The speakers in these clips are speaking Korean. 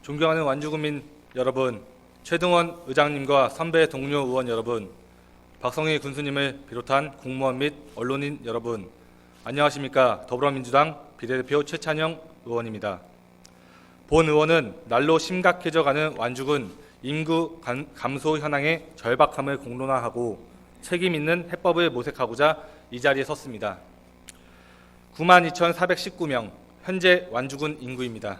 존경하는 완주군민 여러분, 최등원 의장님과 선배 동료 의원 여러분, 박성희 군수님을 비롯한 공무원 및 언론인 여러분, 안녕하십니까. 더불어민주당 비례대표 최찬영 의원입니다. 본 의원은 날로 심각해져가는 완주군 인구 감소 현황의 절박함을 공론화하고 책임 있는 해법을 모색하고자 이 자리에 섰습니다. 92,419명, 현재 완주군 인구입니다.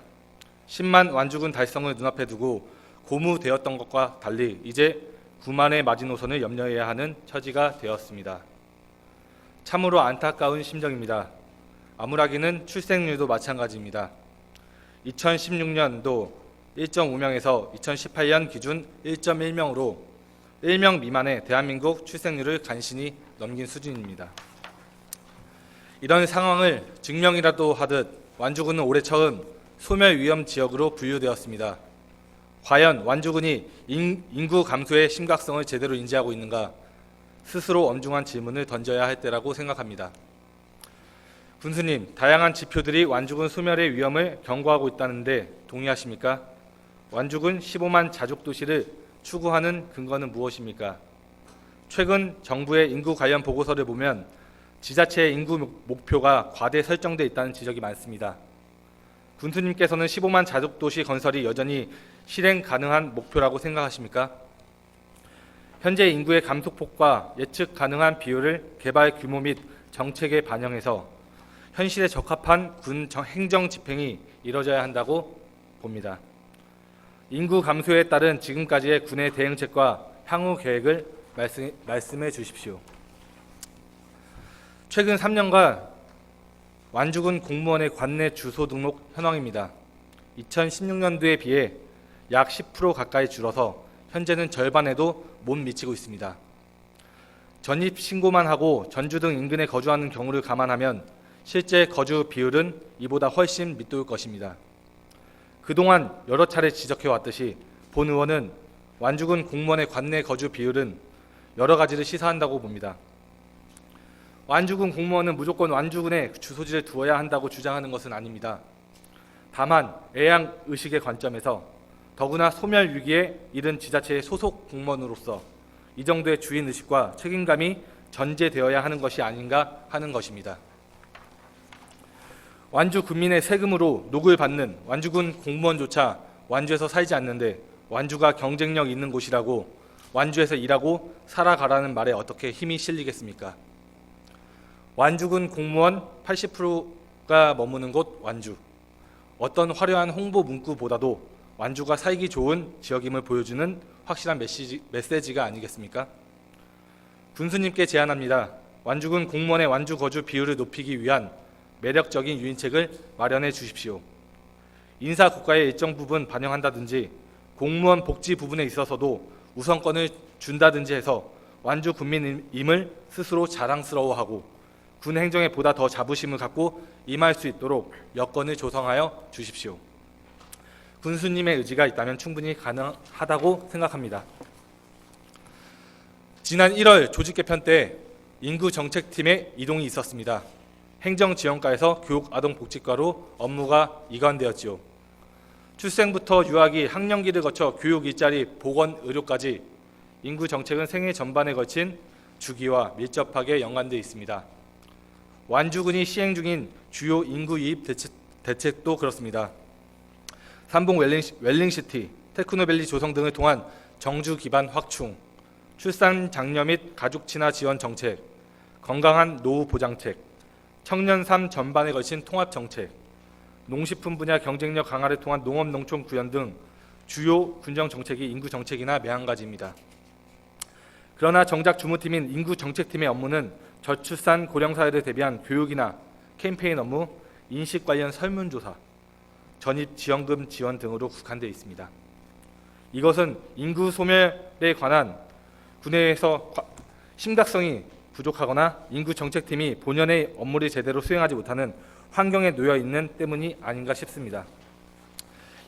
10만 완주군 달성을 눈앞에 두고 고무되었던 것과 달리 이제 9만의 마지노선을 염려해야 하는 처지가 되었습니다. 참으로 안타까운 심정입니다. 암울하기는 출생률도 마찬가지입니다. 2016년도 1.5명에서 2018년 기준 1.1명으로 1명 미만의 대한민국 출생률을 간신히 넘긴 수준입니다. 이런 상황을 증명이라도 하듯 완주군은 올해 처음 소멸 위험 지역으로 분류되었습니다. 과연 완주군이 인구 감소의 심각성을 제대로 인지하고 있는가? 스스로 엄중한 질문을 던져야 할 때라고 생각합니다. 군수님, 다양한 지표들이 완주군 소멸의 위험을 경고하고 있다는데 동의하십니까? 완주군 15만 자족도시를 추구하는 근거는 무엇입니까? 최근 정부의 인구 관련 보고서를 보면 지자체의 인구 목표가 과대 설정돼 있다는 지적이 많습니다. 군수님께서는 15만 자족도시 건설이 여전히 실행 가능한 목표라고 생각하십니까? 현재 인구의 감소폭과 예측 가능한 비율을 개발 규모 및 정책에 반영해서 현실에 적합한 군 행정 집행이 이뤄져야 한다고 봅니다. 인구 감소에 따른 지금까지의 군의 대응책과 향후 계획을 말씀해 주십시오. 최근 3년간 완주군 공무원의 관내 주소 등록 현황입니다. 2016년도에 비해 약 10% 가까이 줄어서 현재는 절반에도 못 미치고 있습니다. 전입 신고만 하고 전주 등 인근에 거주하는 경우를 감안하면 실제 거주 비율은 이보다 훨씬 밑도일 것입니다. 그동안 여러 차례 지적해왔듯이 본 의원은 완주군 공무원의 관내 거주 비율은 여러 가지를 시사한다고 봅니다. 완주군 공무원은 무조건 완주군에 주소지를 두어야 한다고 주장하는 것은 아닙니다. 다만 애양의식의 관점에서 더구나 소멸 위기에 이른 지자체의 소속 공무원으로서 이 정도의 주인의식과 책임감이 전제되어야 하는 것이 아닌가 하는 것입니다. 완주 군민의 세금으로 녹을 받는 완주군 공무원조차 완주에서 살지 않는데 완주가 경쟁력 있는 곳이라고 완주에서 일하고 살아가라는 말에 어떻게 힘이 실리겠습니까? 완주군 공무원 80%가 머무는 곳 완주. 어떤 화려한 홍보 문구보다도 완주가 살기 좋은 지역임을 보여주는 확실한 메시지가 아니겠습니까? 군수님께 제안합니다. 완주군 공무원의 완주 거주 비율을 높이기 위한 매력적인 유인책을 마련해 주십시오. 인사 국가의 일정 부분 반영한다든지 공무원 복지 부분에 있어서도 우선권을 준다든지 해서 완주 군민임을 스스로 자랑스러워하고 군 행정에 보다 더 자부심을 갖고 임할 수 있도록 여건을 조성하여 주십시오. 군수님의 의지가 있다면 충분히 가능하다고 생각합니다. 지난 1월 조직 개편 때 인구정책팀의 이동이 있었습니다. 행정지원과에서 교육아동복지과로 업무가 이관되었지요. 출생부터 유아기, 학령기를 거쳐 교육, 일자리, 보건, 의료까지 인구정책은 생애 전반에 걸친 주기와 밀접하게 연관되어 있습니다. 완주군이 시행 중인 주요 인구 유입 대책도 그렇습니다. 삼봉 웰링시티, 테크노밸리 조성 등을 통한 정주 기반 확충, 출산 장려 및 가족 친화 지원 정책, 건강한 노후 보장책, 청년 삶 전반에 걸친 통합 정책, 농식품 분야 경쟁력 강화를 통한 농업 농촌 구현 등 주요 군정 정책이 인구 정책이나 매한가지입니다. 그러나 정작 주무팀인 인구 정책팀의 업무는 저출산 고령 사회를 대비한 교육이나 캠페인 업무, 인식 관련 설문조사, 전입 지원금 지원 등으로 국한되어 있습니다. 이것은 인구 소멸에 관한 군에서 심각성이 부족하거나 인구 정책팀이 본연의 업무를 제대로 수행하지 못하는 환경에 놓여 있는 때문이 아닌가 싶습니다.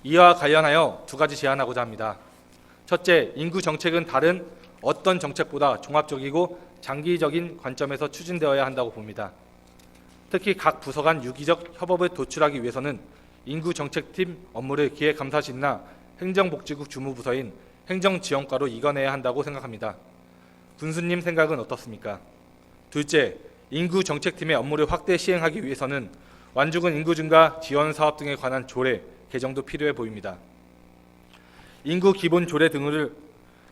이와 관련하여 두 가지 제안하고자 합니다. 첫째, 인구 정책은 다른 어떤 정책보다 종합적이고 장기적인 관점에서 추진되어야 한다고 봅니다. 특히 각 부서 간 유기적 협업을 도출하기 위해서는 인구정책팀 업무를 기획감사실이나 행정복지국 주무부서인 행정지원과로 이관해야 한다고 생각합니다. 군수님 생각은 어떻습니까? 둘째, 인구정책팀의 업무를 확대 시행하기 위해서는 완주군 인구 증가 지원 사업 등에 관한 조례 개정도 필요해 보입니다. 인구 기본 조례 등을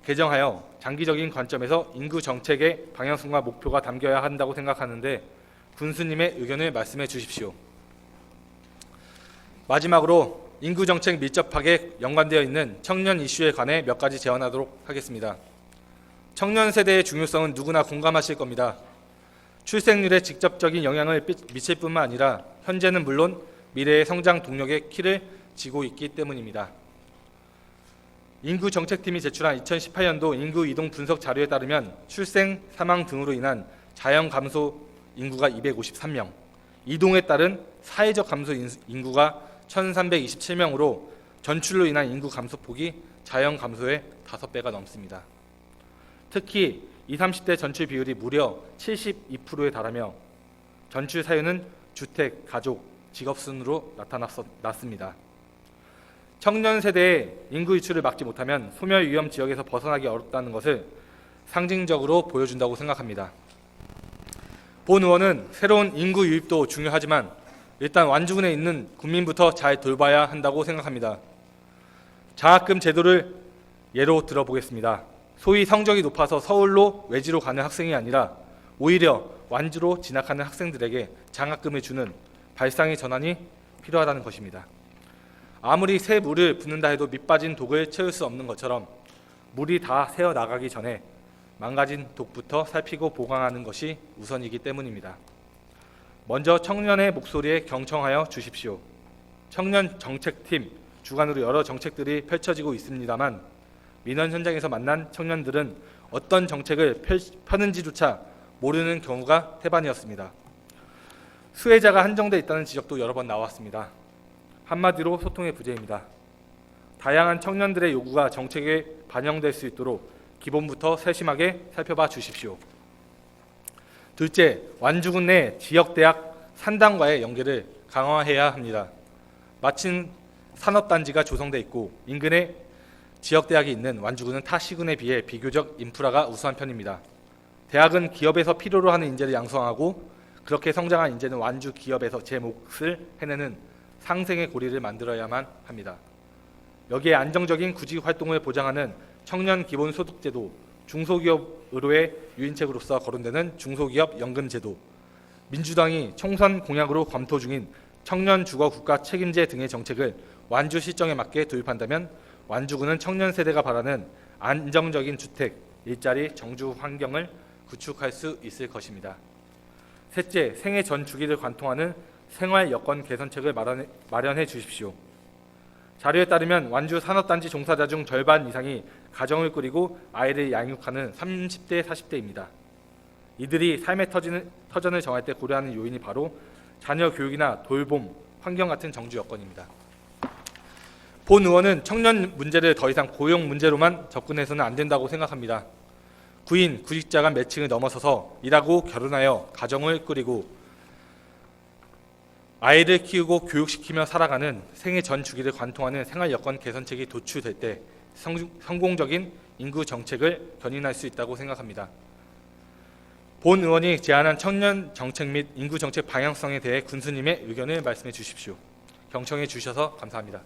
개정하여 장기적인 관점에서 인구 정책의 방향성과 목표가 담겨야 한다고 생각하는데 군수님의 의견을 말씀해 주십시오. 마지막으로 인구 정책 밀접하게 연관되어 있는 청년 이슈에 관해 몇 가지 제언하도록 하겠습니다. 청년 세대의 중요성은 누구나 공감하실 겁니다. 출생률에 직접적인 영향을 미칠 뿐만 아니라 현재는 물론 미래의 성장 동력의 키를 쥐고 있기 때문입니다. 인구정책팀이 제출한 2018년도 인구 이동 분석 자료에 따르면 출생, 사망 등으로 인한 자연 감소 인구가 253명, 이동에 따른 사회적 감소 인구가 1327명으로 전출로 인한 인구 감소폭이 자연 감소의 5배가 넘습니다. 특히 20, 30대 전출 비율이 무려 72%에 달하며 전출 사유는 주택, 가족, 직업 순으로 나타났습니다. 청년 세대의 인구 유출을 막지 못하면 소멸 위험 지역에서 벗어나기 어렵다는 것을 상징적으로 보여준다고 생각합니다. 본 의원은 새로운 인구 유입도 중요하지만 일단 완주군에 있는 국민부터 잘 돌봐야 한다고 생각합니다. 장학금 제도를 예로 들어보겠습니다. 소위 성적이 높아서 서울로 외지로 가는 학생이 아니라 오히려 완주로 진학하는 학생들에게 장학금을 주는 발상의 전환이 필요하다는 것입니다. 아무리 새 물을 붓는다 해도 밑빠진 독을 채울 수 없는 것처럼 물이 다 새어나가기 전에 망가진 독부터 살피고 보강하는 것이 우선이기 때문입니다. 먼저 청년의 목소리에 경청하여 주십시오. 청년 정책팀 주관으로 여러 정책들이 펼쳐지고 있습니다만 민원 현장에서 만난 청년들은 어떤 정책을 펴는지조차 모르는 경우가 태반이었습니다. 수혜자가 한정돼 있다는 지적도 여러 번 나왔습니다. 한마디로 소통의 부재입니다. 다양한 청년들의 요구가 정책에 반영될 수 있도록 기본부터 세심하게 살펴봐 주십시오. 둘째, 완주군 내 지역대학 산단과의 연계를 강화해야 합니다. 마침 산업단지가 조성돼 있고 인근에 지역대학이 있는 완주군은 타 시군에 비해 비교적 인프라가 우수한 편입니다. 대학은 기업에서 필요로 하는 인재를 양성하고 그렇게 성장한 인재는 완주 기업에서 제 몫을 해내는 상생의 고리를 만들어야만 합니다. 여기에 안정적인 구직 활동을 보장하는 청년 기본소득제도, 중소기업 의료의 유인책으로서 거론되는 중소기업 연금제도, 민주당이 총선 공약으로 검토 중인 청년 주거 국가 책임제 등의 정책을 완주 실정에 맞게 도입한다면 완주군은 청년 세대가 바라는 안정적인 주택, 일자리, 정주 환경을 구축할 수 있을 것입니다. 셋째, 생애 전 주기를 관통하는 생활 여건 개선책을 마련해 주십시오. 자료에 따르면 완주 산업단지 종사자 중 절반 이상이 가정을 꾸리고 아이를 양육하는 30대, 40대입니다. 이들이 삶의 터전을 정할 때 고려하는 요인이 바로 자녀 교육이나 돌봄, 환경 같은 정주 여건입니다. 본 의원은 청년 문제를 더 이상 고용 문제로만 접근해서는 안 된다고 생각합니다. 구인, 구직자 간 매칭을 넘어서서 일하고 결혼하여 가정을 꾸리고 아이를 키우고 교육시키며 살아가는 생애 전 주기를 관통하는 생활 여건 개선책이 도출될 때 성공적인 인구 정책을 견인할 수 있다고 생각합니다. 본 의원이 제안한 청년 정책 및 인구 정책 방향성에 대해 군수님의 의견을 말씀해 주십시오. 경청해 주셔서 감사합니다.